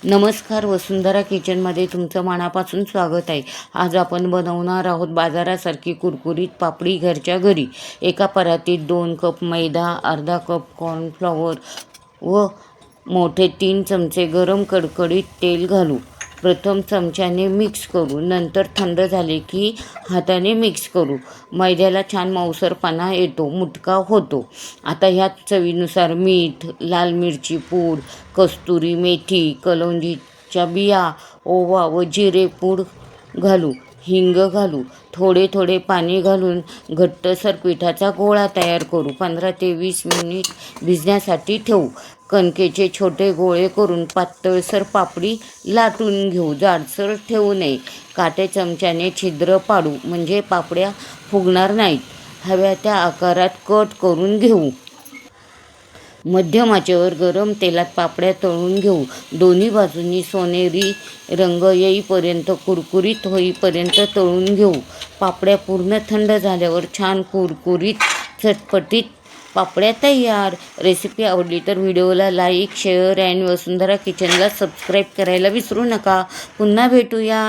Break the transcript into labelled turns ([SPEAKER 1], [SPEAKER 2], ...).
[SPEAKER 1] नमस्कार, वसुंधरा किचनमध्ये तुमचं मनापासून स्वागत आहे। आज आपण बनवणार आहोत बाजारासारखी कुरकुरीत पापडी घरच्या घरी। एका परातीत 2 कप मैदा, अर्धा कप कॉर्नफ्लॉवर व मोठे 3 चमचे गरम कडकडीत तेल घालू। प्रथम चमच्याने मिक्स करू, नंतर थंड झाले की हाताने मिक्स करू। मैद्याला छान मऊसरपणा येतो, मुटका होतो। आता ह्यात चवीनुसार मीठ, लाल मिरची पूड, कस्तुरी मेथी, कलौंजीच्या बिया, ओवा व जिरे पूड घालू। हिंग घालू। थोडे थोडे पाणी घालून घट्टसर पिठाचा गोळा तयार करू। 15 ते 20 मिनिट भिजण्यासाठी ठेवू। कणकेचे छोटे गोळे करून पातळसर पापडी लाटून घेऊ, जाडसर ठेवू नये। काटे चमच्याने छिद्र पाडू म्हणजे पापड्या फुगणार नाहीत। हव्या त्या आकारात कट करून घेऊ। मध्यम आचेवर गरम तेलात पापड्या तळून घेऊ। दोन्ही बाजूंनी सोनेरी रंग येईपर्यंत, कुरकुरीत होईपर्यंत तळून घेऊ। पापड्या पूर्ण थंड झाल्यावर छान कुरकुरीत चटपटीत पापड्या तयार। रेसिपी आवडली तर व्हिडिओला लाईक, शेअर आणि वसुंधरा किचनला सबस्क्राईब करायला विसरू नका। पुन्हा भेटूया।